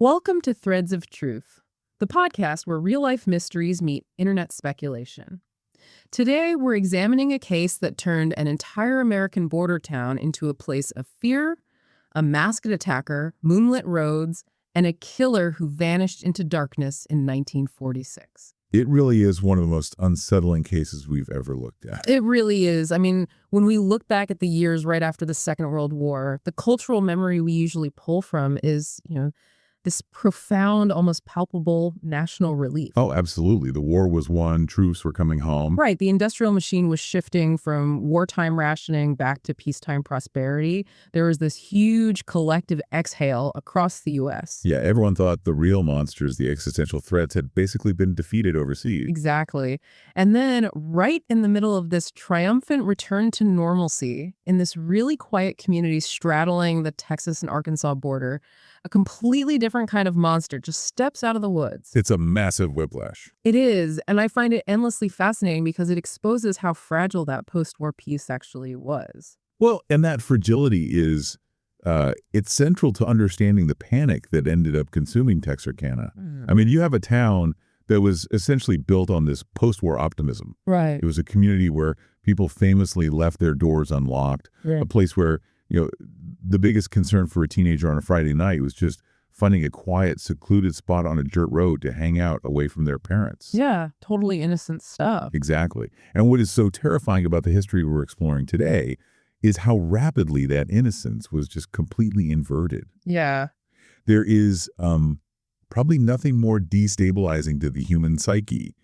Welcome to Threads of Truth, the podcast where real-life mysteries meet internet speculation. Today, we're examining a case that turned an entire American border town into a place of fear, a masked attacker, moonlit roads, and a killer who vanished into darkness in 1946. It really is one of the most unsettling cases we've ever looked at. It really is. I mean, when we look back at the years right after the Second World War, the cultural memory we usually pull from is, this profound, almost palpable national relief. Oh, absolutely. The war was won. Troops were coming home. Right. The industrial machine was shifting from wartime rationing back to peacetime prosperity. There was this huge collective exhale across the U.S. Yeah, everyone thought the real monsters, the existential threats, had basically been defeated overseas. Exactly. And then right in the middle of this triumphant return to normalcy, in this really quiet community straddling the Texas and Arkansas border, a completely different kind of monster just steps out of the woods. It's a massive whiplash. It is, and I find it endlessly fascinating because it exposes how fragile that post-war peace actually was. Well, and that fragility is, it's central to understanding the panic that ended up consuming Texarkana. I mean, you have a town that was essentially built on this post-war optimism. Right. It was a community where people famously left their doors unlocked, a place where, the biggest concern for a teenager on a Friday night was just finding a quiet, secluded spot on a dirt road to hang out away from their parents. Yeah, totally innocent stuff. Exactly. And what is so terrifying about the history we're exploring today is how rapidly that innocence was just completely inverted. Yeah. There is probably nothing more destabilizing to the human psyche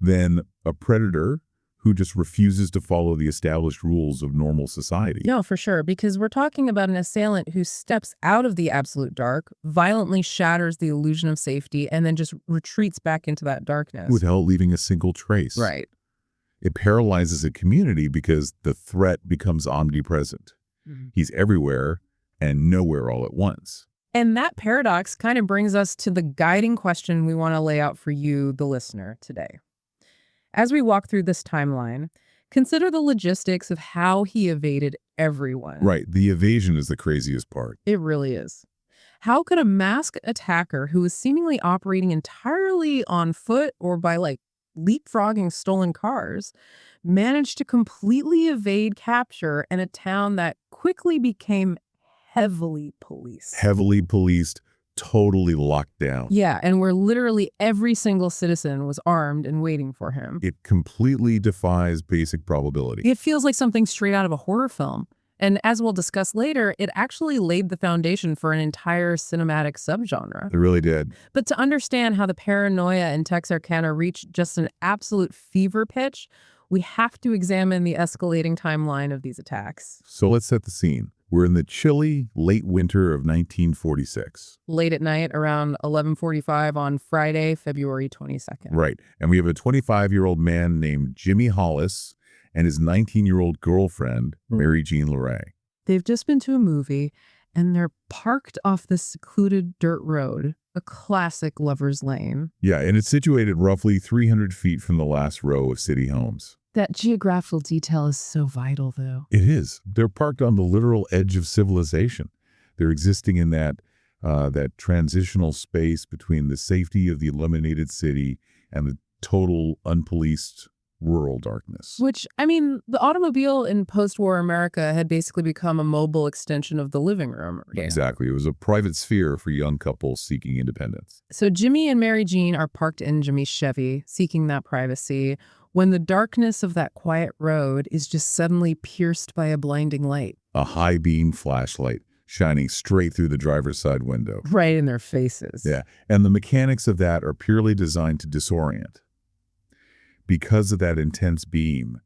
than a predator who just refuses to follow the established rules of normal society. No, for sure, because we're talking about an assailant who steps out of the absolute dark, violently shatters the illusion of safety, and then just retreats back into that darkness. Without leaving a single trace. Right. It paralyzes a community because the threat becomes omnipresent. He's everywhere and nowhere all at once. And that paradox kind of brings us to the guiding question we want to lay out for you, the listener, today. As we walk through this timeline, consider the logistics of how he evaded everyone. Right. The evasion is the craziest part. It really is. How could a masked attacker who is seemingly operating entirely on foot or by leapfrogging stolen cars manage to completely evade capture in a town that quickly became heavily policed? Heavily policed, totally locked down. Yeah, and where literally every single citizen was armed and waiting for him. It completely defies basic probability. It feels like something straight out of a horror film. And as we'll discuss later, it actually laid the foundation for an entire cinematic subgenre. It really did. But to understand how the paranoia in Texarkana reached just an absolute fever pitch, we have to examine the escalating timeline of these attacks. So let's set the scene. We're in the chilly, late winter of 1946. Late at night, around 11:45 on Friday, February 22nd. Right. And we have a 25-year-old man named Jimmy Hollis and his 19-year-old girlfriend, Mary Jean Leray. They've just been to a movie, and they're parked off this secluded dirt road, a classic lover's lane. Yeah, and it's situated roughly 300 feet from the last row of city homes. That geographical detail is so vital, though. It is. They're parked on the literal edge of civilization. They're existing in that transitional space between the safety of the illuminated city and the total unpoliced rural darkness. Which, I mean, the automobile in post-war America had basically become a mobile extension of the living room. Yeah. Exactly. It was a private sphere for young couples seeking independence. So Jimmy and Mary Jean are parked in Jimmy's Chevy, seeking that privacy, when the darkness of that quiet road is just suddenly pierced by a blinding light. A high-beam flashlight shining straight through the driver's side window. Right in their faces. Yeah, and the mechanics of that are purely designed to disorient. Because of that intense beam,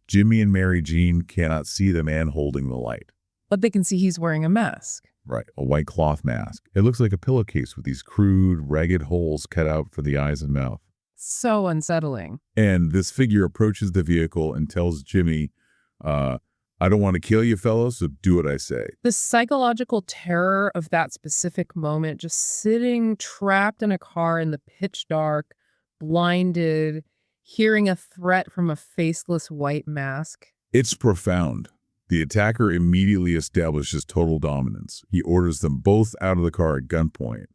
Jimmy and Mary Jean cannot see the man holding the light. But they can see he's wearing a mask. Right, a white cloth mask. It looks like a pillowcase with these crude, ragged holes cut out for the eyes and mouth. So unsettling. And this figure approaches the vehicle and tells Jimmy, I don't want to kill you, fellows, so do what I say. The psychological terror of that specific moment, just sitting trapped in a car in the pitch dark, blinded, hearing a threat from a faceless white mask. It's profound. The attacker immediately establishes total dominance. He orders them both out of the car at gunpoint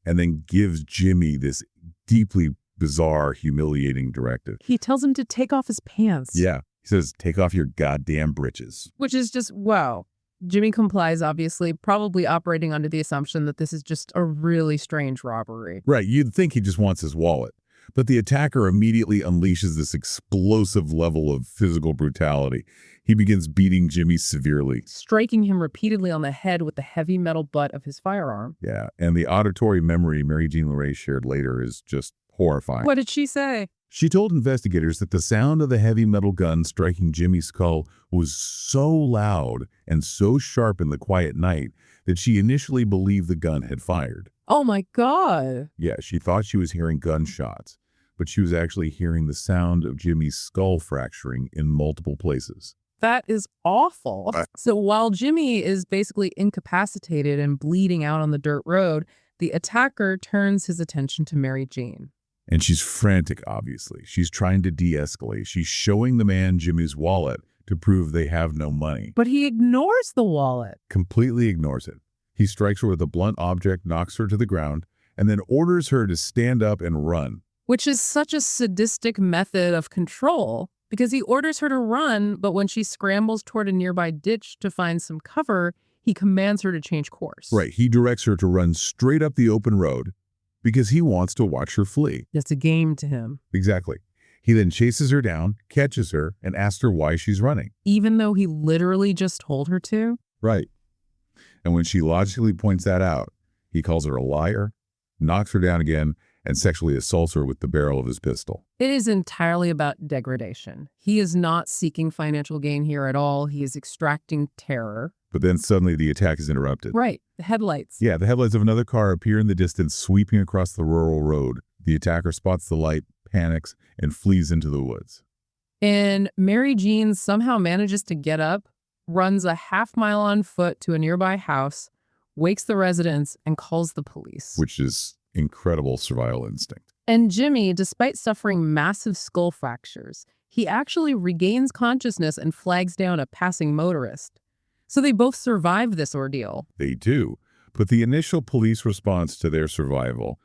and then gives Jimmy this deeply bizarre, humiliating directive. He tells him to take off his pants. Yeah. He says, take off your goddamn britches. Which is just, wow. Jimmy complies, obviously, probably operating under the assumption that this is just a really strange robbery. Right. You'd think he just wants his wallet. But the attacker immediately unleashes this explosive level of physical brutality. He begins beating Jimmy severely. Striking him repeatedly on the head with the heavy metal butt of his firearm. Yeah. And the auditory memory Mary Jean Larray shared later is just horrifying. What did she say? She told investigators that the sound of the heavy metal gun striking Jimmy's skull was so loud and so sharp in the quiet night that she initially believed the gun had fired. Oh my God. Yeah, she thought she was hearing gunshots, but she was actually hearing the sound of Jimmy's skull fracturing in multiple places. That is awful. So while Jimmy is basically incapacitated and bleeding out on the dirt road, the attacker turns his attention to Mary Jean. And she's frantic, obviously. She's trying to de-escalate. She's showing the man Jimmy's wallet to prove they have no money. But he ignores the wallet. Completely ignores it. He strikes her with a blunt object, knocks her to the ground, and then orders her to stand up and run. Which is such a sadistic method of control, because he orders her to run, but when she scrambles toward a nearby ditch to find some cover, he commands her to change course. Right. He directs her to run straight up the open road because he wants to watch her flee. It's a game to him. Exactly. He then chases her down, catches her, and asks her why she's running. Even though he literally just told her to? Right. And when she logically points that out, he calls her a liar, knocks her down again, and sexually assaults her with the barrel of his pistol. It is entirely about degradation. He is not seeking financial gain here at all. He is extracting terror. But then suddenly the attack is interrupted. Right. The headlights. Yeah, the headlights of another car appear in the distance, sweeping across the rural road. The attacker spots the light, panics, and flees into the woods. And Mary Jean somehow manages to get up, runs a half-mile on foot to a nearby house, wakes the residents, and calls the police. Which is incredible survival instinct. And Jimmy, despite suffering massive skull fractures, he actually regains consciousness and flags down a passing motorist. So they both survive this ordeal. They do. But the initial police response to their survival,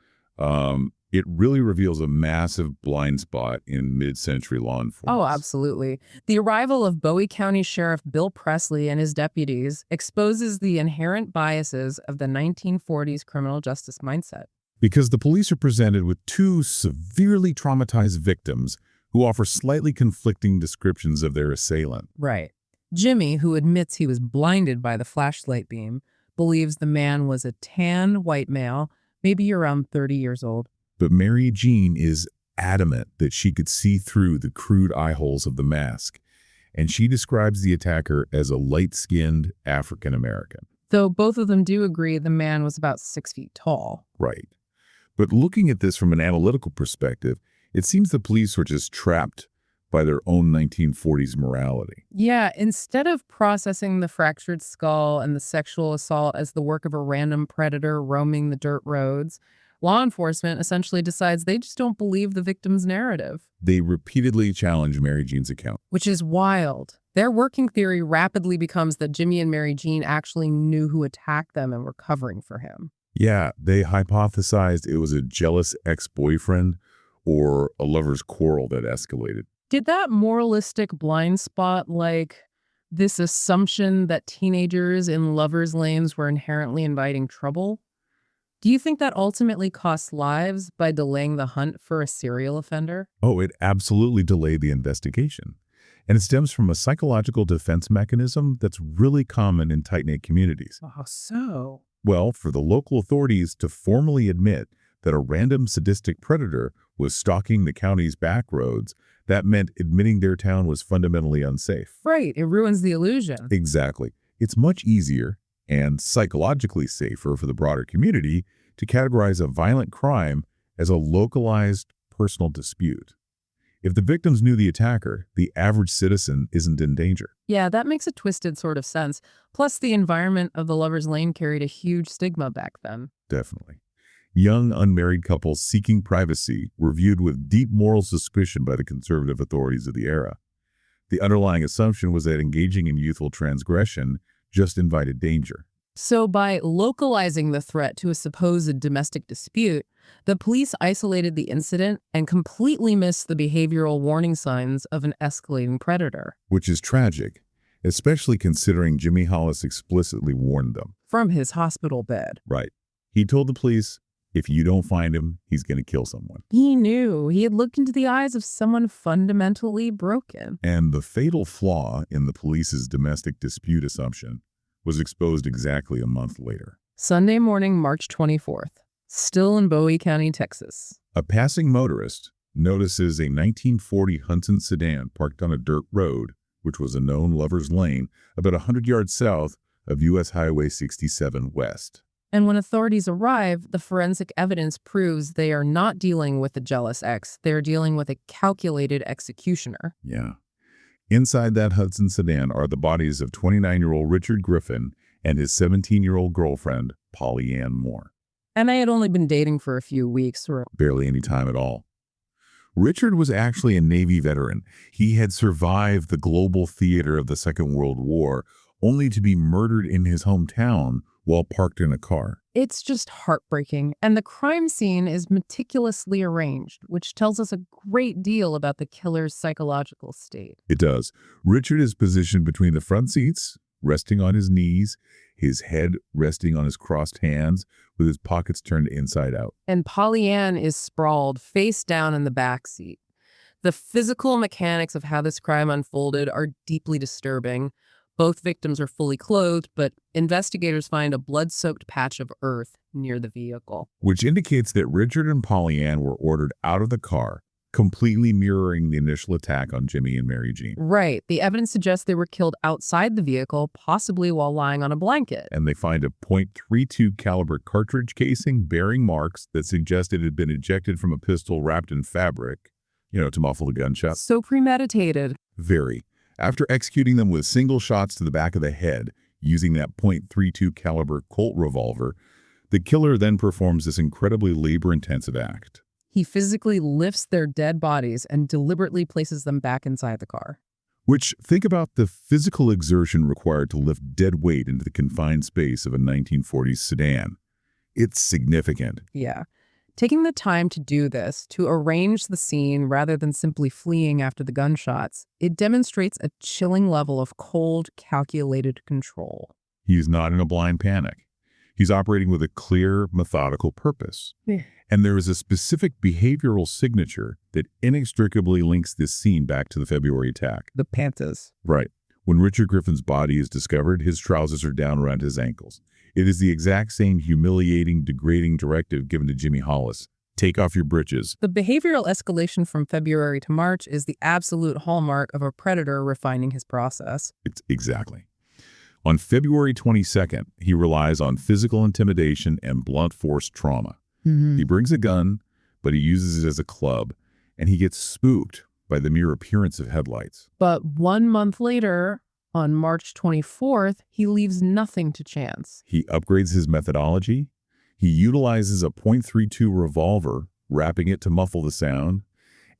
it really reveals a massive blind spot in mid-century law enforcement. Oh, absolutely. The arrival of Bowie County Sheriff Bill Presley and his deputies exposes the inherent biases of the 1940s criminal justice mindset. Because the police are presented with two severely traumatized victims who offer slightly conflicting descriptions of their assailant. Right. Jimmy, who admits he was blinded by the flashlight beam, believes the man was a tan white male, maybe around 30 years old. But Mary Jean is adamant that she could see through the crude eye holes of the mask, and she describes the attacker as a light-skinned African American. Though both of them do agree the man was about 6 feet tall. Right. But looking at this from an analytical perspective, it seems the police were just trapped by their own 1940s morality. Yeah, instead of processing the fractured skull and the sexual assault as the work of a random predator roaming the dirt roads, law enforcement essentially decides they just don't believe the victim's narrative. They repeatedly challenge Mary Jean's account. Which is wild. Their working theory rapidly becomes that Jimmy and Mary Jean actually knew who attacked them and were covering for him. Yeah, they hypothesized it was a jealous ex-boyfriend or a lover's quarrel that escalated. Did that moralistic blind spot, like this assumption that teenagers in lovers' lanes were inherently inviting trouble, do you think that ultimately cost lives by delaying the hunt for a serial offender? Oh, it absolutely delayed the investigation. And it stems from a psychological defense mechanism that's really common in tight-knit communities. Oh, so? Well, for the local authorities to formally admit that a random sadistic predator was stalking the county's back roads, that meant admitting their town was fundamentally unsafe. Right, it ruins the illusion. Exactly. It's much easier and psychologically safer for the broader community to categorize a violent crime as a localized personal dispute. If the victims knew the attacker, the average citizen isn't in danger. Yeah, that makes a twisted sort of sense. Plus, the environment of the Lover's Lane carried a huge stigma back then. Definitely. Young unmarried couples seeking privacy were viewed with deep moral suspicion by the conservative authorities of the era. The underlying assumption was that engaging in youthful transgression just invited danger. So by localizing the threat to a supposed domestic dispute, the police isolated the incident and completely missed the behavioral warning signs of an escalating predator. Which is tragic, especially considering Jimmy Hollis explicitly warned them. From his hospital bed. Right. He told the police, if you don't find him, he's going to kill someone. He knew. He had looked into the eyes of someone fundamentally broken. And the fatal flaw in the police's domestic dispute assumption was exposed exactly a month later. Sunday morning, March 24th, still in Bowie County, Texas. A passing motorist notices a 1940 Hudson sedan parked on a dirt road, which was a known lover's lane, about 100 yards south of U.S. Highway 67 West. And when authorities arrive, the forensic evidence proves they are not dealing with a jealous ex. They're dealing with a calculated executioner. Yeah. Inside that Hudson sedan are the bodies of 29-year-old Richard Griffin and his 17-year-old girlfriend, Polly Ann Moore. And I had only been dating for a few weeks. Or Barely any time at all. Richard was actually a Navy veteran. He had survived the global theater of the Second World War, only to be murdered in his hometown while parked in a car. It's just heartbreaking. And the crime scene is meticulously arranged, which tells us a great deal about the killer's psychological state. It does. Richard is positioned between the front seats, resting on his knees, his head resting on his crossed hands, with his pockets turned inside out. And Polly Ann is sprawled face down in the back seat. The physical mechanics of how this crime unfolded are deeply disturbing. Both victims are fully clothed, but investigators find a blood-soaked patch of earth near the vehicle. Which indicates that Richard and Polly Ann were ordered out of the car, completely mirroring the initial attack on Jimmy and Mary Jean. Right. The evidence suggests they were killed outside the vehicle, possibly while lying on a blanket. And they find a .32 caliber cartridge casing bearing marks that suggest it had been ejected from a pistol wrapped in fabric, to muffle the gunshot. So premeditated. Very. After executing them with single shots to the back of the head, using that .32 caliber Colt revolver, the killer then performs this incredibly labor-intensive act. He physically lifts their dead bodies and deliberately places them back inside the car. Which, think about the physical exertion required to lift dead weight into the confined space of a 1940s sedan. It's significant. Yeah. Taking the time to do this, to arrange the scene rather than simply fleeing after the gunshots, it demonstrates a chilling level of cold, calculated control. He is not in a blind panic. He's operating with a clear, methodical purpose. Yeah. And there is a specific behavioral signature that inextricably links this scene back to the February attack. The pantas. Right. When Richard Griffin's body is discovered, his trousers are down around his ankles. It is the exact same humiliating, degrading directive given to Jimmy Hollis. Take off your britches. The behavioral escalation from February to March is the absolute hallmark of a predator refining his process. Exactly. On February 22nd, he relies on physical intimidation and blunt force trauma. He brings a gun, but he uses it as a club, and he gets spooked by the mere appearance of headlights. But 1 month later, on March 24th, he leaves nothing to chance. He upgrades his methodology. He utilizes a .32 revolver, wrapping it to muffle the sound,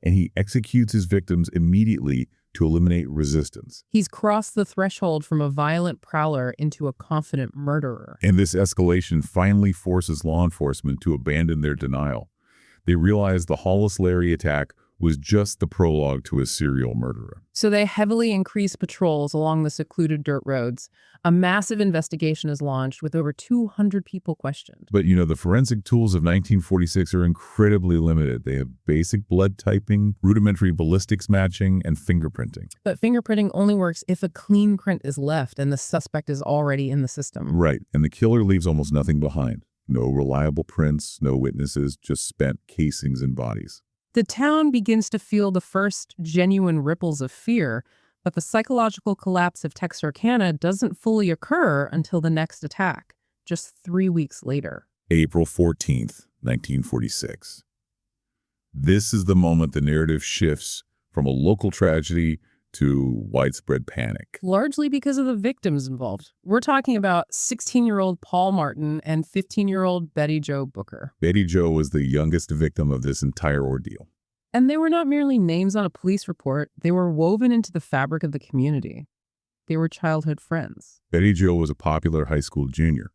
and he executes his victims immediately to eliminate resistance. He's crossed the threshold from a violent prowler into a confident murderer. And this escalation finally forces law enforcement to abandon their denial. They realize the Hollis-Larry attack was just the prologue to a serial murderer. So they heavily increase patrols along the secluded dirt roads. A massive investigation is launched with over 200 people questioned. But the forensic tools of 1946 are incredibly limited. They have basic blood typing, rudimentary ballistics matching, and fingerprinting. But fingerprinting only works if a clean print is left and the suspect is already in the system. Right, and the killer leaves almost nothing behind. No reliable prints, no witnesses, just spent casings and bodies. The town begins to feel the first genuine ripples of fear, but the psychological collapse of Texarkana doesn't fully occur until the next attack, just 3 weeks later. April 14th, 1946. This is the moment the narrative shifts from a local tragedy to widespread panic. Largely because of the victims involved. We're talking about 16-year-old Paul Martin and 15-year-old Betty Jo Booker. Betty Jo was the youngest victim of this entire ordeal. And they were not merely names on a police report, they were woven into the fabric of the community. they were childhood friends. Betty Jo was a popular high school junior,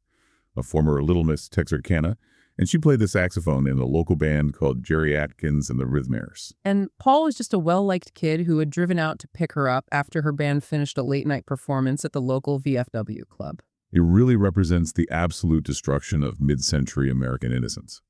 a former Little Miss Texarkana, and she played the saxophone in a local band called Jerry Atkins and the Rhythmaires. And Paul was just a well-liked kid who had driven out to pick her up after her band finished a late-night performance at the local VFW club. It really represents the absolute destruction of mid-century American innocence.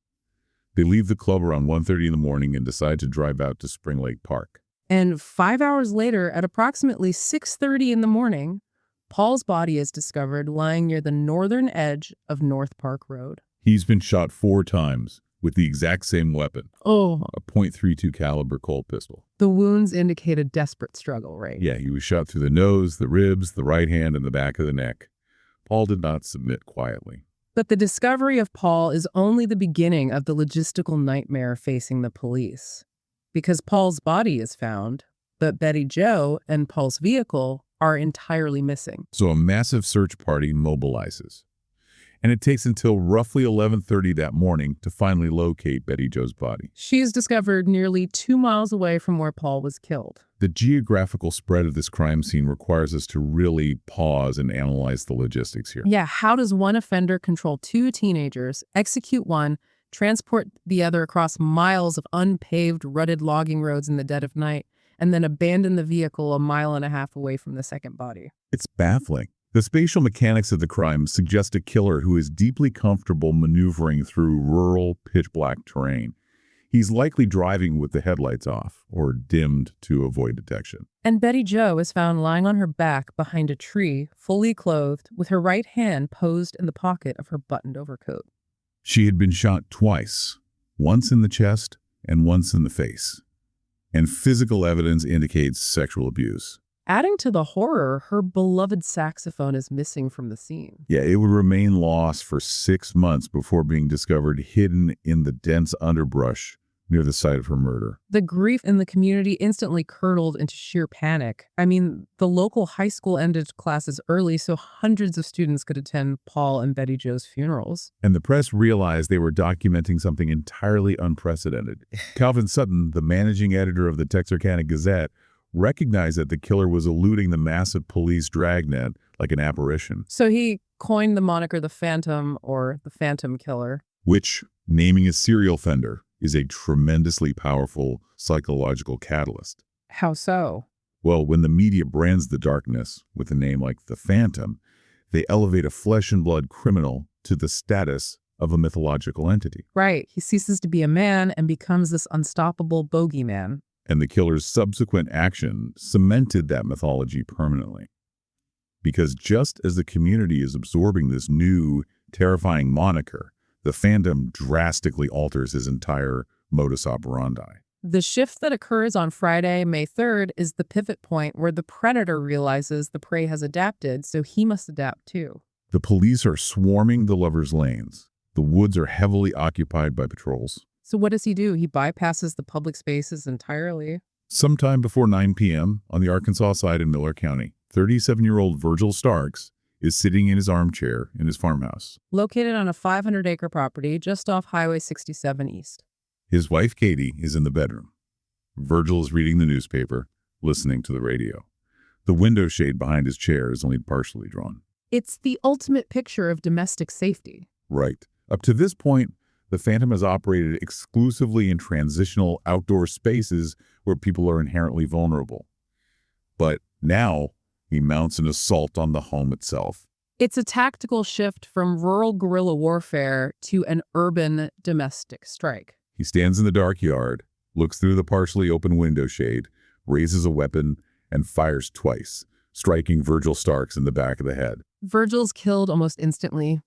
They leave the club around 1:30 in the morning and decide to drive out to Spring Lake Park. And 5 hours later, at approximately 6:30 in the morning, Paul's body is discovered lying near the northern edge of North Park Road. He's been shot 4 times with the exact same weapon, Oh, a .32 caliber Colt pistol. the wounds indicate a desperate struggle, right? Yeah, he was shot through the nose, the ribs, the right hand, and the back of the neck. Paul did not submit quietly. But the discovery of Paul is only the beginning of the logistical nightmare facing the police. Because Paul's body is found, but Betty Jo and Paul's vehicle are entirely missing. So a massive search party mobilizes. And it takes until roughly 11:30 that morning to finally locate Betty Jo's body. She is discovered nearly 2 miles away from where Paul was killed. The geographical spread of this crime scene requires us to really pause and analyze the logistics here. Yeah, how does one offender control 2 teenagers, execute one, transport the other across miles of unpaved, rutted logging roads in the dead of night, and then abandon the vehicle a mile and a half away from the second body? It's baffling. The spatial mechanics of the crime suggest a killer who is deeply comfortable maneuvering through rural, pitch-black terrain. He's likely driving with the headlights off or dimmed to avoid detection. And Betty Jo is found lying on her back behind a tree, fully clothed, with her right hand posed in the pocket of her buttoned overcoat. She had been shot twice, once in the chest and once in the face. And physical evidence indicates sexual abuse. Adding to the horror, her beloved saxophone is missing from the scene. Yeah, it would remain lost for 6 months before being discovered hidden in the dense underbrush near the site of her murder. The grief in the community instantly curdled into sheer panic. I mean, the local high school ended classes early, so hundreds of students could attend Paul and Betty Jo's funerals. And the press realized they were documenting something entirely unprecedented. Calvin Sutton, the managing editor of the Texarkana Gazette, recognized that the killer was eluding the massive police dragnet like an apparition. So he coined the moniker the Phantom, or the Phantom Killer. Which, naming a serial offender, is a tremendously powerful psychological catalyst. How so? Well, when the media brands the darkness with a name like the Phantom, they elevate a flesh-and-blood criminal to the status of a mythological entity. Right. He ceases to be a man and becomes this unstoppable bogeyman. And the killer's subsequent action cemented that mythology permanently. Because just as the community is absorbing this new, terrifying moniker, the Phantom drastically alters his entire modus operandi. The shift that occurs on Friday, May 3rd, is the pivot point where the predator realizes the prey has adapted, so he must adapt too. The police are swarming the lovers' lanes. The woods are heavily occupied by patrols. So what does he do? He bypasses the public spaces entirely. Sometime before 9 p.m. on the Arkansas side in Miller County, 37-year-old Virgil Starks is sitting in his armchair in his farmhouse. Located on a 500-acre property just off Highway 67 East. His wife, Katie, is in the bedroom. Virgil is reading the newspaper, listening to the radio. The window shade behind his chair is only partially drawn. It's the ultimate picture of domestic safety. Right. Up to this point, the Phantom has operated exclusively in transitional outdoor spaces where people are inherently vulnerable. But now, he mounts an assault on the home itself. It's a tactical shift from rural guerrilla warfare to an urban domestic strike. He stands in the dark yard, looks through the partially open window shade, raises a weapon, and fires twice, striking Virgil Starks in the back of the head. Virgil's killed almost instantly.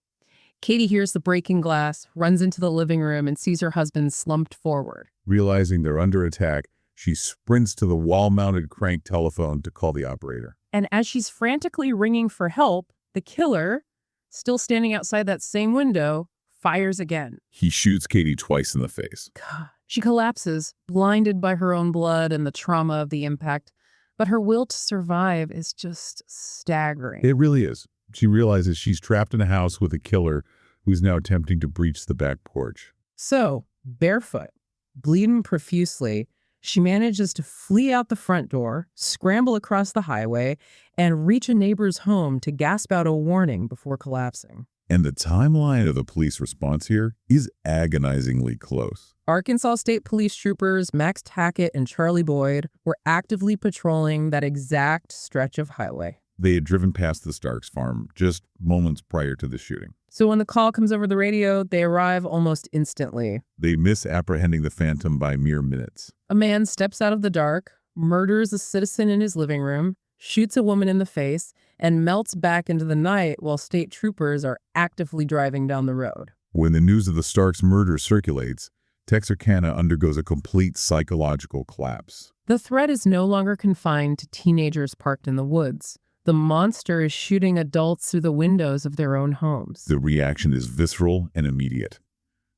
Katie hears the breaking glass, runs into the living room, and sees her husband slumped forward. Realizing they're under attack, she sprints to the wall-mounted crank telephone to call the operator. And as she's frantically ringing for help, the killer, still standing outside that same window, fires again. He shoots Katie twice in the face. God. She collapses, blinded by her own blood and the trauma of the impact. But her will to survive is just staggering. It really is. She realizes she's trapped in a house with a killer who's now attempting to breach the back porch. So, barefoot, bleeding profusely, She manages to flee out the front door, scramble across the highway, and reach a neighbor's home to gasp out a warning before collapsing. And the timeline of the police response here is agonizingly close. Arkansas State Police troopers Max Tackett and Charlie Boyd were actively patrolling that exact stretch of highway. They had driven past the Starks farm just moments prior to the shooting. So when the call comes over the radio, they arrive almost instantly. They miss apprehending the Phantom by mere minutes. A man steps out of the dark, murders a citizen in his living room, shoots a woman in the face, and melts back into the night while state troopers are actively driving down the road. When the news of the Starks murder circulates, Texarkana undergoes a complete psychological collapse. The threat is no longer confined to teenagers parked in the woods. The monster is shooting adults through the windows of their own homes. The reaction is visceral and immediate.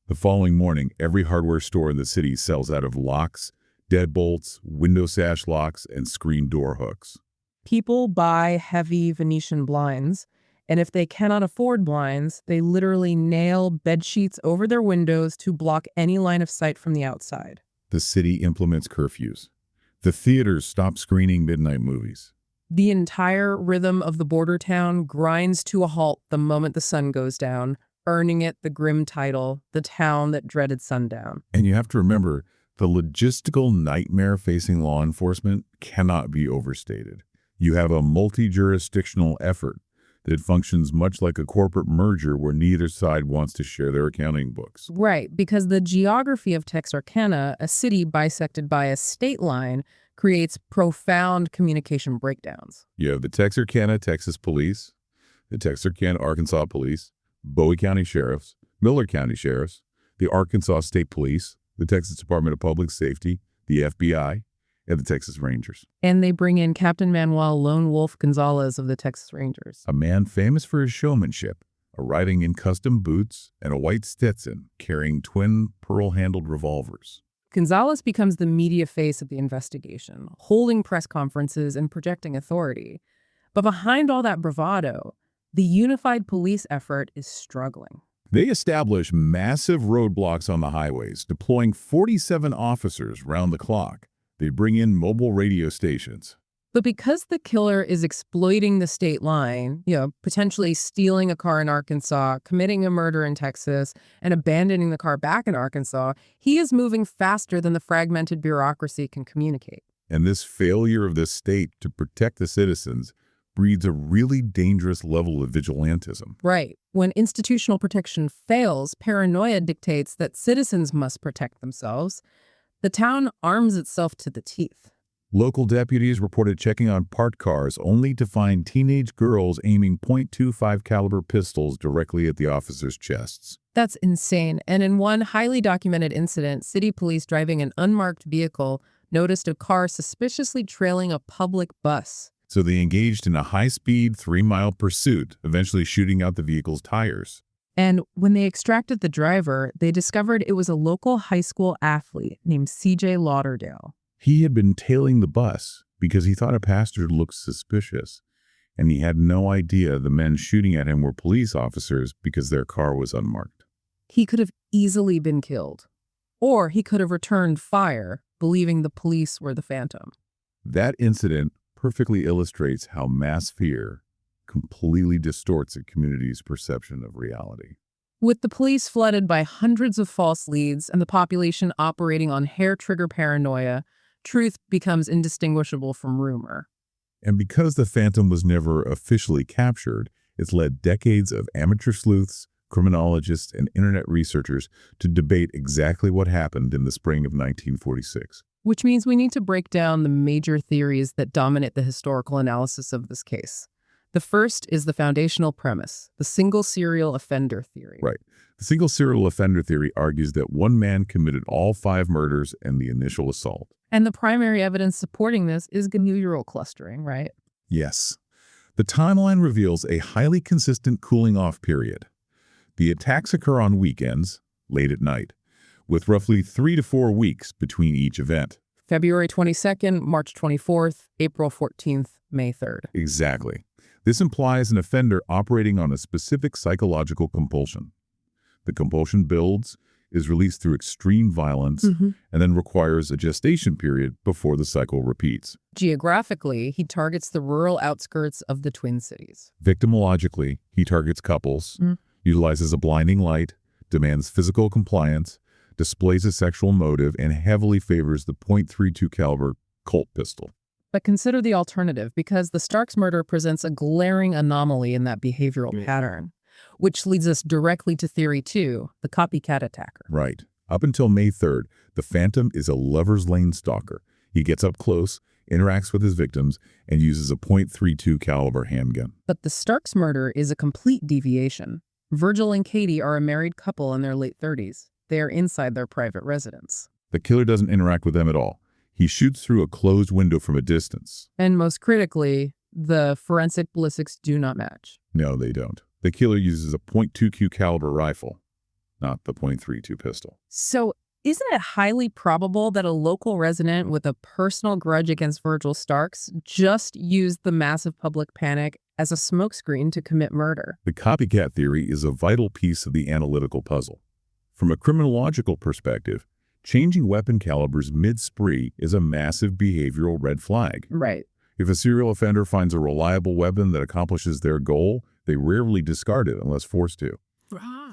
The following morning, every hardware store in the city sells out of locks, deadbolts, window sash locks, and screen door hooks. People buy heavy Venetian blinds, and if they cannot afford blinds, they literally nail bed sheets over their windows to block any line of sight from the outside. The city implements curfews. The theaters stop screening midnight movies. The entire rhythm of the border town grinds to a halt the moment the sun goes down, earning it the grim title, the town that dreaded sundown. And you have to remember, the logistical nightmare facing law enforcement cannot be overstated. You have a multi-jurisdictional effort that functions much like a corporate merger where neither side wants to share their accounting books. Right, because the geography of Texarkana, a city bisected by a state line, creates profound communication breakdowns. You have the Texarkana, Texas Police, the Texarkana, Arkansas Police, Bowie County Sheriffs, Miller County Sheriffs, the Arkansas State Police, the Texas Department of Public Safety, the FBI, and the Texas Rangers. And they bring in Captain Manuel Lone Wolf Gonzalez of the Texas Rangers. A man famous for his showmanship, arriving in custom boots and a white Stetson, carrying twin pearl-handled revolvers. Gonzalez becomes the media face of the investigation, holding press conferences and projecting authority. But behind all that bravado, the unified police effort is struggling. They establish massive roadblocks on the highways, deploying 47 officers round the clock. They bring in mobile radio stations. But because the killer is exploiting the state line, potentially stealing a car in Arkansas, committing a murder in Texas, and abandoning the car back in Arkansas, he is moving faster than the fragmented bureaucracy can communicate. And this failure of the state to protect the citizens breeds a really dangerous level of vigilantism. Right. When institutional protection fails, paranoia dictates that citizens must protect themselves. The town arms itself to the teeth. Local deputies reported checking on parked cars only to find teenage girls aiming .25 caliber pistols directly at the officers' chests. That's insane. And in one highly documented incident, city police driving an unmarked vehicle noticed a car suspiciously trailing a public bus. So they engaged in a high-speed 3-mile pursuit, eventually shooting out the vehicle's tires. And when they extracted the driver, they discovered it was a local high school athlete named C.J. Lauderdale. He had been tailing the bus because he thought a passenger looked suspicious, and he had no idea the men shooting at him were police officers because their car was unmarked. He could have easily been killed, or he could have returned fire, believing the police were the Phantom. That incident perfectly illustrates how mass fear completely distorts a community's perception of reality. With the police flooded by hundreds of false leads and the population operating on hair-trigger paranoia, truth becomes indistinguishable from rumor. And because the Phantom was never officially captured, it's led decades of amateur sleuths, criminologists, and internet researchers to debate exactly what happened in the spring of 1946. Which means we need to break down the major theories that dominate the historical analysis of this case. The first is the foundational premise, the single serial offender theory. Right. The single serial offender theory argues that one man committed all 5 murders and the initial assault. And the primary evidence supporting this is behavioral clustering, right? Yes. The timeline reveals a highly consistent cooling-off period. The attacks occur on weekends, late at night, with roughly 3 to 4 weeks between each event. February 22nd, March 24th, April 14th, May 3rd. Exactly. This implies an offender operating on a specific psychological compulsion. The compulsion builds, is released through extreme violence, and then requires a gestation period before the cycle repeats. Geographically, he targets the rural outskirts of the Twin Cities. Victimologically, he targets couples, utilizes a blinding light, demands physical compliance, displays a sexual motive, and heavily favors the .32 caliber Colt pistol. But consider the alternative, because the Starks murder presents a glaring anomaly in that behavioral pattern, which leads us directly to Theory 2, the copycat attacker. Right. Up until May 3rd, the Phantom is a lover's lane stalker. He gets up close, interacts with his victims, and uses a .32 caliber handgun. But the Starks murder is a complete deviation. Virgil and Katie are a married couple in their late 30s. They are inside their private residence. The killer doesn't interact with them at all. He shoots through a closed window from a distance. And most critically, the forensic ballistics do not match. No, they don't. The killer uses a .22 caliber rifle, not the .32 pistol. So isn't it highly probable that a local resident with a personal grudge against Virgil Starks just used the massive public panic as a smokescreen to commit murder? The copycat theory is a vital piece of the analytical puzzle. From a criminological perspective, changing weapon calibers mid-spree is a massive behavioral red flag. Right. If a serial offender finds a reliable weapon that accomplishes their goal, they rarely discard it unless forced to.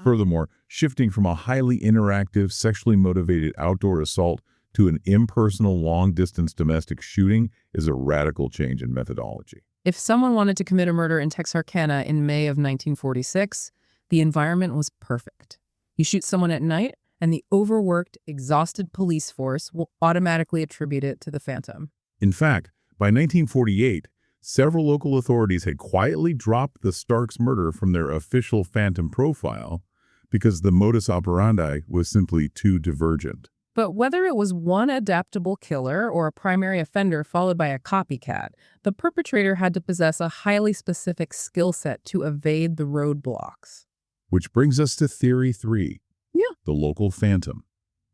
Furthermore, shifting from a highly interactive, sexually motivated outdoor assault to an impersonal, long-distance domestic shooting is a radical change in methodology. If someone wanted to commit a murder in Texarkana in May of 1946, the environment was perfect. You shoot someone at night, and the overworked, exhausted police force will automatically attribute it to the Phantom. In fact, by 1948, several local authorities had quietly dropped the Starks murder from their official Phantom profile because the modus operandi was simply too divergent. But whether it was one adaptable killer or a primary offender followed by a copycat, the perpetrator had to possess a highly specific skill set to evade the roadblocks. Which brings us to Theory 3. Yeah. The local Phantom.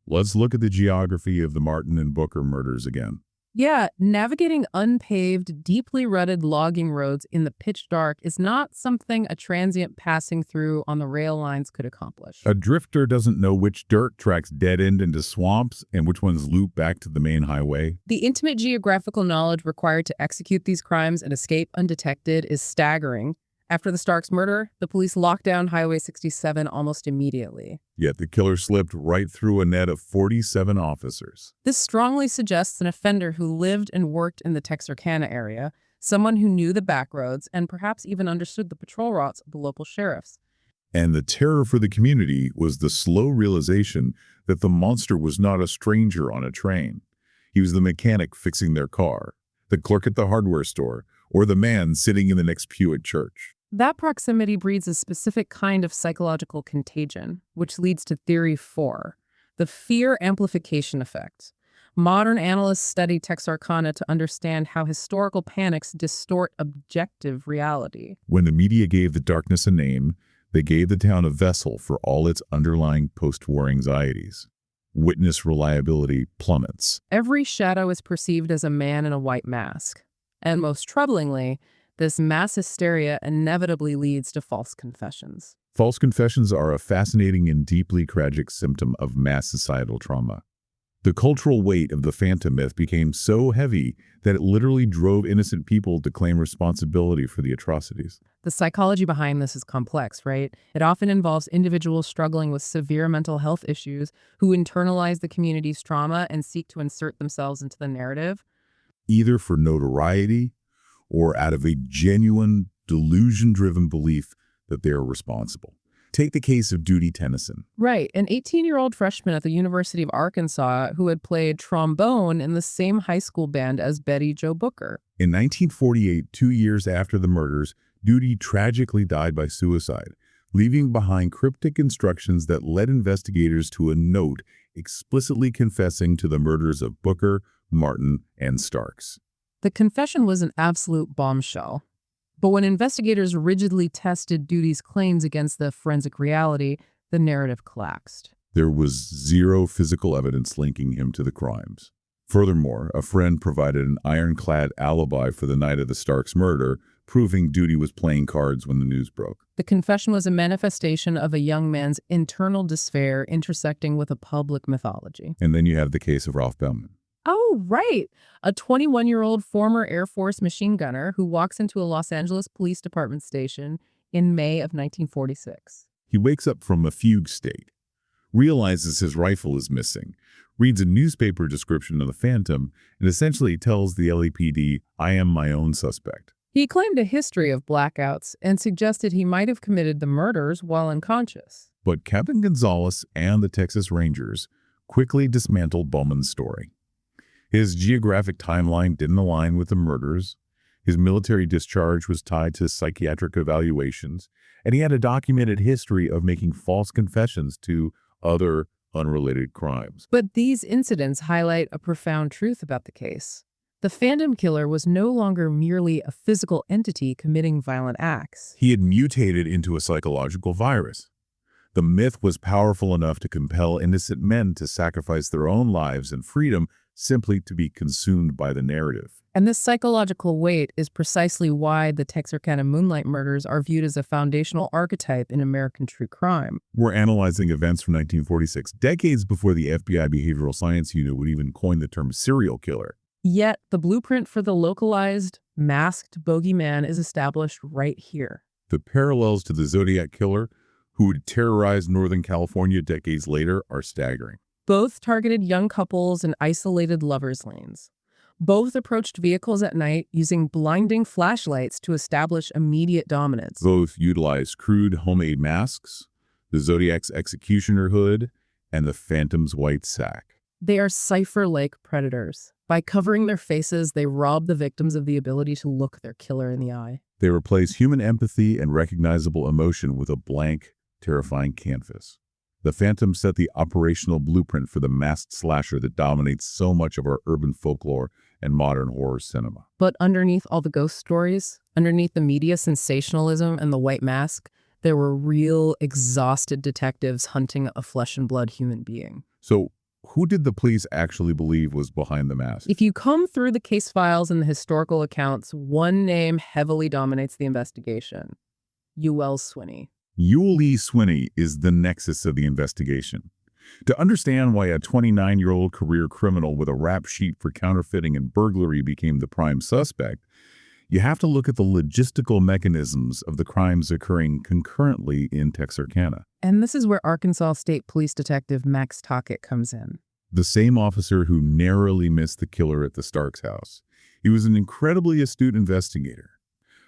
Let's look at the geography of the Martin and Booker murders again. Yeah, navigating unpaved, deeply rutted logging roads in the pitch dark is not something a transient passing through on the rail lines could accomplish. A drifter doesn't know which dirt tracks dead end into swamps and which ones loop back to the main highway. The intimate geographical knowledge required to execute these crimes and escape undetected is staggering. After the Starks murder, the police locked down Highway 67 almost immediately. Yet the killer slipped right through a net of 47 officers. This strongly suggests an offender who lived and worked in the Texarkana area, someone who knew the back roads and perhaps even understood the patrol routes of the local sheriffs. And the terror for the community was the slow realization that the monster was not a stranger on a train. He was the mechanic fixing their car, the clerk at the hardware store, or the man sitting in the next pew at church. That proximity breeds a specific kind of psychological contagion, which leads to Theory 4, the fear amplification effect. Modern analysts study Texarkana to understand how historical panics distort objective reality. When the media gave the darkness a name, they gave the town a vessel for all its underlying post-war anxieties. Witness reliability plummets. Every shadow is perceived as a man in a white mask. And most troublingly, this mass hysteria inevitably leads to false confessions. False confessions are a fascinating and deeply tragic symptom of mass societal trauma. The cultural weight of the Phantom myth became so heavy that it literally drove innocent people to claim responsibility for the atrocities. The psychology behind this is complex, right? It often involves individuals struggling with severe mental health issues who internalize the community's trauma and seek to insert themselves into the narrative. Either for notoriety or out of a genuine, delusion-driven belief that they are responsible. Take the case of Duty Tennyson. Right, an 18-year-old freshman at the University of Arkansas who had played trombone in the same high school band as Betty Jo Booker. In 1948, 2 years after the murders, Duty tragically died by suicide, leaving behind cryptic instructions that led investigators to a note explicitly confessing to the murders of Booker, Martin, and Starks. The confession was an absolute bombshell. But when investigators rigidly tested Duty's claims against the forensic reality, the narrative collapsed. There was zero physical evidence linking him to the crimes. Furthermore, a friend provided an ironclad alibi for the night of the Starks murder, proving Duty was playing cards when the news broke. The confession was a manifestation of a young man's internal despair intersecting with a public mythology. And then you have the case of Ralph Bellman. Oh, right. A 21-year-old former Air Force machine gunner who walks into a Los Angeles Police Department station in May of 1946. He wakes up from a fugue state, realizes his rifle is missing, reads a newspaper description of the Phantom, and essentially tells the LAPD, "I am my own suspect." He claimed a history of blackouts and suggested he might have committed the murders while unconscious. But Captain Gonzalez and the Texas Rangers quickly dismantled Bowman's story. His geographic timeline didn't align with the murders, his military discharge was tied to psychiatric evaluations, and he had a documented history of making false confessions to other unrelated crimes. But these incidents highlight a profound truth about the case. The Phantom Killer was no longer merely a physical entity committing violent acts. He had mutated into a psychological virus. The myth was powerful enough to compel innocent men to sacrifice their own lives and freedom simply to be consumed by the narrative. And this psychological weight is precisely why the Texarkana Moonlight Murders are viewed as a foundational archetype in American true crime. We're analyzing events from 1946, decades before the FBI Behavioral Science Unit would even coin the term serial killer. Yet, the blueprint for the localized, masked bogeyman is established right here. The parallels to the Zodiac Killer, who would terrorize Northern California decades later, are staggering. Both targeted young couples in isolated lovers' lanes. Both approached vehicles at night using blinding flashlights to establish immediate dominance. Both utilized crude homemade masks, the Zodiac's executioner hood, and the Phantom's white sack. They are cipher-like predators. By covering their faces, they rob the victims of the ability to look their killer in the eye. They replace human empathy and recognizable emotion with a blank, terrifying canvas. The Phantom set the operational blueprint for the masked slasher that dominates so much of our urban folklore and modern horror cinema. But underneath all the ghost stories, underneath the media sensationalism and the white mask, there were real, exhausted detectives hunting a flesh-and-blood human being. So, who did the police actually believe was behind the mask? If you comb through the case files and the historical accounts, one name heavily dominates the investigation: Ewell Swinney. Ewell E. Swinney is the nexus of the investigation. To understand why a 29-year-old career criminal with a rap sheet for counterfeiting and burglary became the prime suspect, you have to look at the logistical mechanisms of the crimes occurring concurrently in Texarkana. And this is where Arkansas State Police Detective Max Tockett comes in. The same officer who narrowly missed the killer at the Starks house. He was an incredibly astute investigator.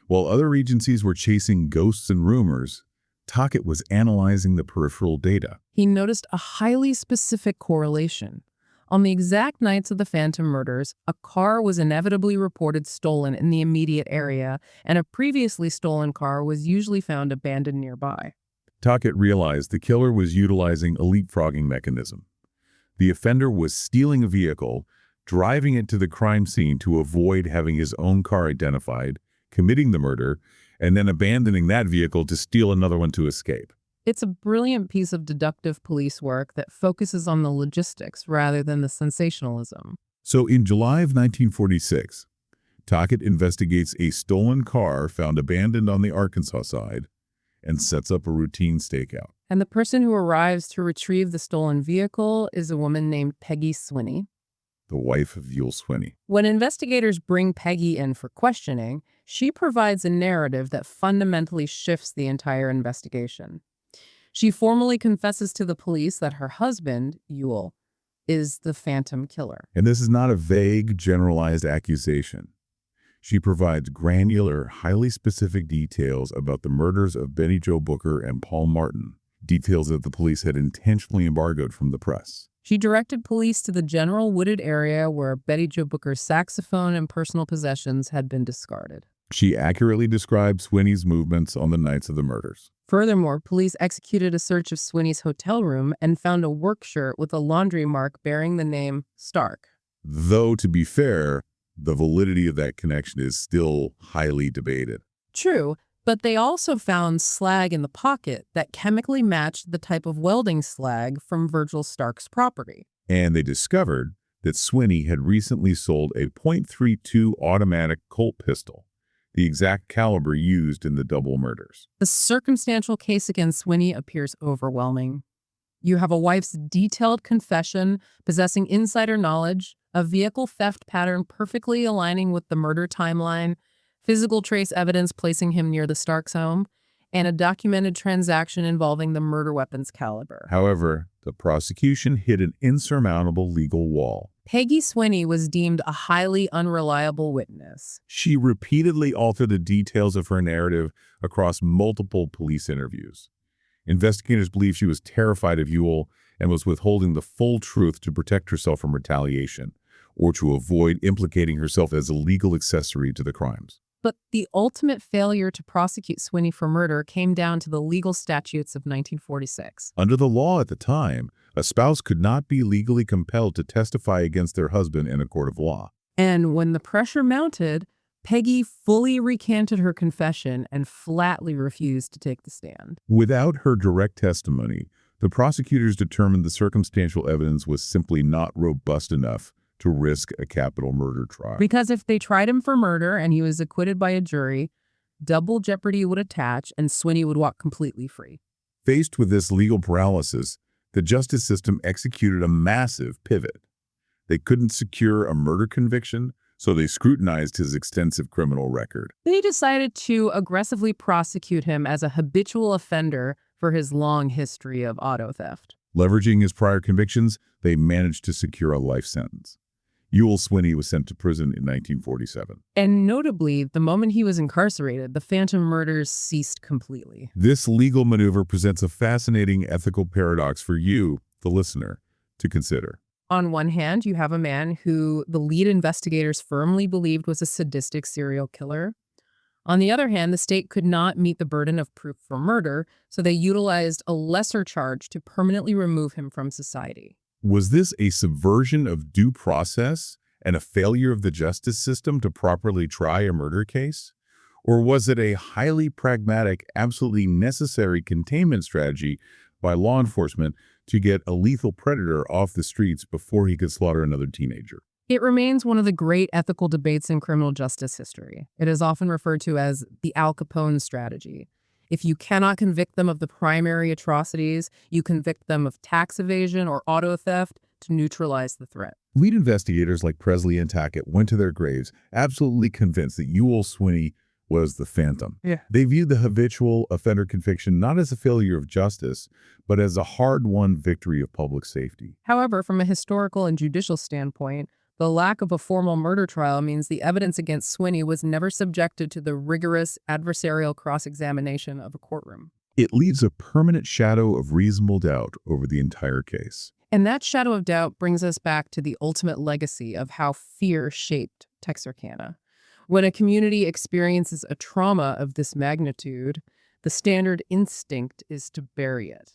While other agencies were chasing ghosts and rumors, Tockett was analyzing the peripheral data. He noticed a highly specific correlation. On the exact nights of the Phantom murders, a car was inevitably reported stolen in the immediate area, and a previously stolen car was usually found abandoned nearby. Tockett realized the killer was utilizing a leapfrogging mechanism. The offender was stealing a vehicle, driving it to the crime scene to avoid having his own car identified, committing the murder, and then abandoning that vehicle to steal another one to escape. It's a brilliant piece of deductive police work that focuses on the logistics rather than the sensationalism. So in July of 1946, Tockett investigates a stolen car found abandoned on the Arkansas side and sets up a routine stakeout. And the person who arrives to retrieve the stolen vehicle is a woman named Peggy Swinney, The wife of Ewell Swinney. When investigators bring Peggy in for questioning, she provides a narrative that fundamentally shifts the entire investigation. She formally confesses to the police that her husband, Ewell, is the Phantom Killer. And this is not a vague, generalized accusation. She provides granular, highly specific details about the murders of Betty Jo Booker and Paul Martin, details that the police had intentionally embargoed from the press. She directed police to the general wooded area where Betty Jo Booker's saxophone and personal possessions had been discarded. She accurately describes Swinney's movements on the nights of the murders. Furthermore, police executed a search of Swinney's hotel room and found a work shirt with a laundry mark bearing the name Stark. Though, to be fair, the validity of that connection is still highly debated. True, but they also found slag in the pocket that chemically matched the type of welding slag from Virgil Stark's property. And they discovered that Swinney had recently sold a .32 automatic Colt pistol, the exact caliber used in the double murders. The circumstantial case against Swinney appears overwhelming. You have a wife's detailed confession possessing insider knowledge, a vehicle theft pattern perfectly aligning with the murder timeline, physical trace evidence placing him near the Starks' home, and a documented transaction involving the murder weapon's caliber. However, the prosecution hit an insurmountable legal wall. Peggy Swinney was deemed a highly unreliable witness. She repeatedly altered the details of her narrative across multiple police interviews. Investigators believe she was terrified of Ewell and was withholding the full truth to protect herself from retaliation or to avoid implicating herself as a legal accessory to the crimes. But the ultimate failure to prosecute Swinney for murder came down to the legal statutes of 1946. Under the law at the time, a spouse could not be legally compelled to testify against their husband in a court of law. And when the pressure mounted, Peggy fully recanted her confession and flatly refused to take the stand. Without her direct testimony, the prosecutors determined the circumstantial evidence was simply not robust enough to risk a capital murder trial. Because if they tried him for murder and he was acquitted by a jury, double jeopardy would attach and Swinney would walk completely free. Faced with this legal paralysis, the justice system executed a massive pivot. They couldn't secure a murder conviction, so they scrutinized his extensive criminal record. They decided to aggressively prosecute him as a habitual offender for his long history of auto theft. Leveraging his prior convictions, they managed to secure a life sentence. Ewell Swinney was sent to prison in 1947. And notably, the moment he was incarcerated, the phantom murders ceased completely. This legal maneuver presents a fascinating ethical paradox for you, the listener, to consider. On one hand, you have a man who the lead investigators firmly believed was a sadistic serial killer. On the other hand, the state could not meet the burden of proof for murder, so they utilized a lesser charge to permanently remove him from society. Was this a subversion of due process and a failure of the justice system to properly try a murder case? Or was it a highly pragmatic, absolutely necessary containment strategy by law enforcement to get a lethal predator off the streets before he could slaughter another teenager? It remains one of the great ethical debates in criminal justice history. It is often referred to as the Al Capone strategy. If you cannot convict them of the primary atrocities, you convict them of tax evasion or auto theft to neutralize the threat. Lead investigators like Presley and Tackett went to their graves absolutely convinced that Ewell Swinney was the phantom. Yeah. They viewed the habitual offender conviction not as a failure of justice, but as a hard-won victory of public safety. However, from a historical and judicial standpoint, the lack of a formal murder trial means the evidence against Swinney was never subjected to the rigorous adversarial cross-examination of a courtroom. It leaves a permanent shadow of reasonable doubt over the entire case. And that shadow of doubt brings us back to the ultimate legacy of how fear shaped Texarkana. When a community experiences a trauma of this magnitude, the standard instinct is to bury it.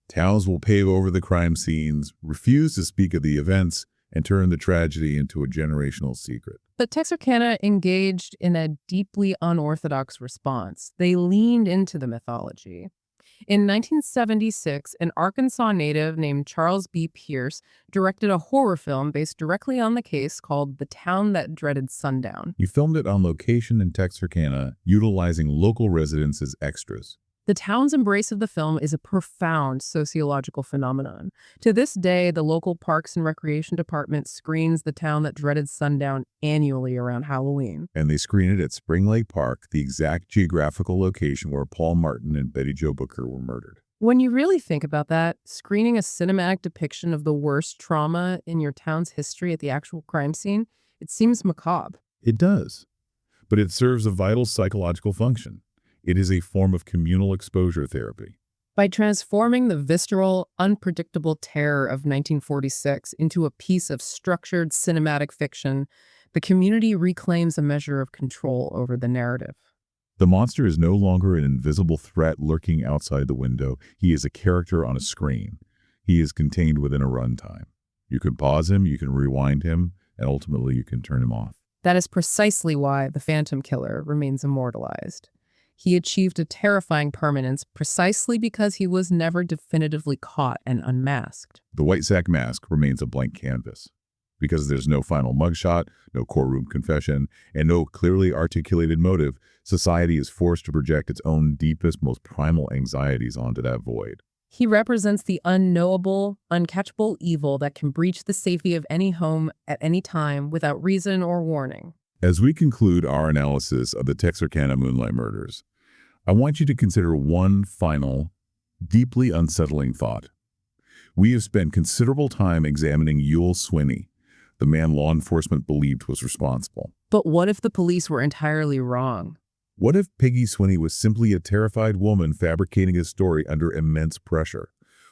Towns will pave over the crime scenes, refuse to speak of the events, and turn the tragedy into a generational secret. But Texarkana engaged in a deeply unorthodox response. They leaned into the mythology. In 1976, an Arkansas native named Charles B. Pierce directed a horror film based directly on the case called The Town That Dreaded Sundown. He filmed it on location in Texarkana, utilizing local residents as extras. The town's embrace of the film is a profound sociological phenomenon. To this day, the local Parks and Recreation Department screens The Town That Dreaded Sundown annually around Halloween. And they screen it at Spring Lake Park, the exact geographical location where Paul Martin and Betty Jo Booker were murdered. When you really think about that, screening a cinematic depiction of the worst trauma in your town's history at the actual crime scene, it seems macabre. It does. But it serves a vital psychological function. It is a form of communal exposure therapy. By transforming the visceral, unpredictable terror of 1946 into a piece of structured cinematic fiction, the community reclaims a measure of control over the narrative. The monster is no longer an invisible threat lurking outside the window. He is a character on a screen. He is contained within a runtime. You can pause him, you can rewind him, and ultimately you can turn him off. That is precisely why the Phantom Killer remains immortalized. He achieved a terrifying permanence precisely because he was never definitively caught and unmasked. The white sack mask remains a blank canvas. Because there's no final mugshot, no courtroom confession, and no clearly articulated motive, society is forced to project its own deepest, most primal anxieties onto that void. He represents the unknowable, uncatchable evil that can breach the safety of any home at any time without reason or warning. As we conclude our analysis of the Texarkana Moonlight Murders, I want you to consider one final, deeply unsettling thought. We have spent considerable time examining Yule Swinney, the man law enforcement believed was responsible. But what if the police were entirely wrong? What if Peggy Swinney was simply a terrified woman fabricating a story under immense pressure?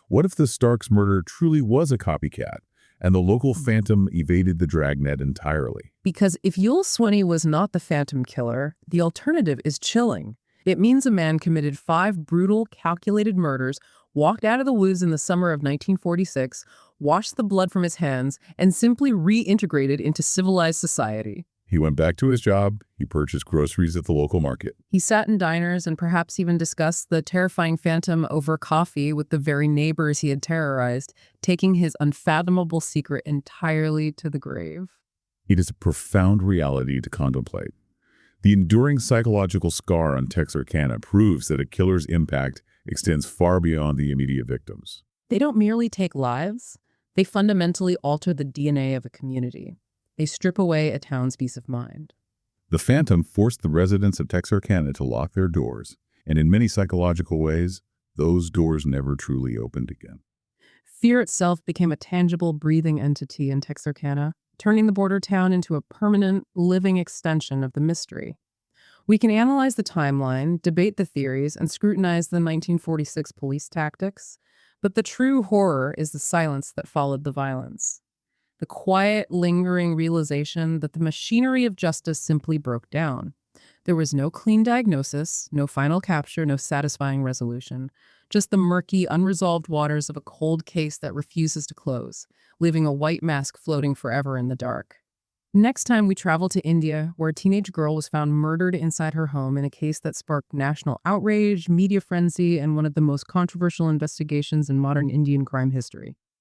What if the Starks murder truly was a copycat, and the local phantom evaded the dragnet entirely? Because if Yule Swinney was not the phantom killer, the alternative is chilling. It means a man committed 5 brutal, calculated murders, walked out of the woods in the summer of 1946, washed the blood from his hands, and simply reintegrated into civilized society. He went back to his job, he purchased groceries at the local market. He sat in diners and perhaps even discussed the terrifying phantom over coffee with the very neighbors he had terrorized, taking his unfathomable secret entirely to the grave. It is a profound reality to contemplate. The enduring psychological scar on Texarkana proves that a killer's impact extends far beyond the immediate victims. They don't merely take lives, they fundamentally alter the DNA of a community. They strip away a town's peace of mind. The phantom forced the residents of Texarkana to lock their doors, and in many psychological ways, those doors never truly opened again. Fear itself became a tangible, breathing entity in Texarkana, turning the border town into a permanent, living extension of the mystery. We can analyze the timeline, debate the theories, and scrutinize the 1946 police tactics, but the true horror is the silence that followed the violence. The quiet, lingering realization that the machinery of justice simply broke down. There was no clean diagnosis, no final capture, no satisfying resolution, just the murky, unresolved waters of a cold case that refuses to close, leaving a white mask floating forever in the dark. Next time we travel to India, where a teenage girl was found murdered inside her home in a case that sparked national outrage, media frenzy, and one of the most controversial investigations in modern Indian crime history.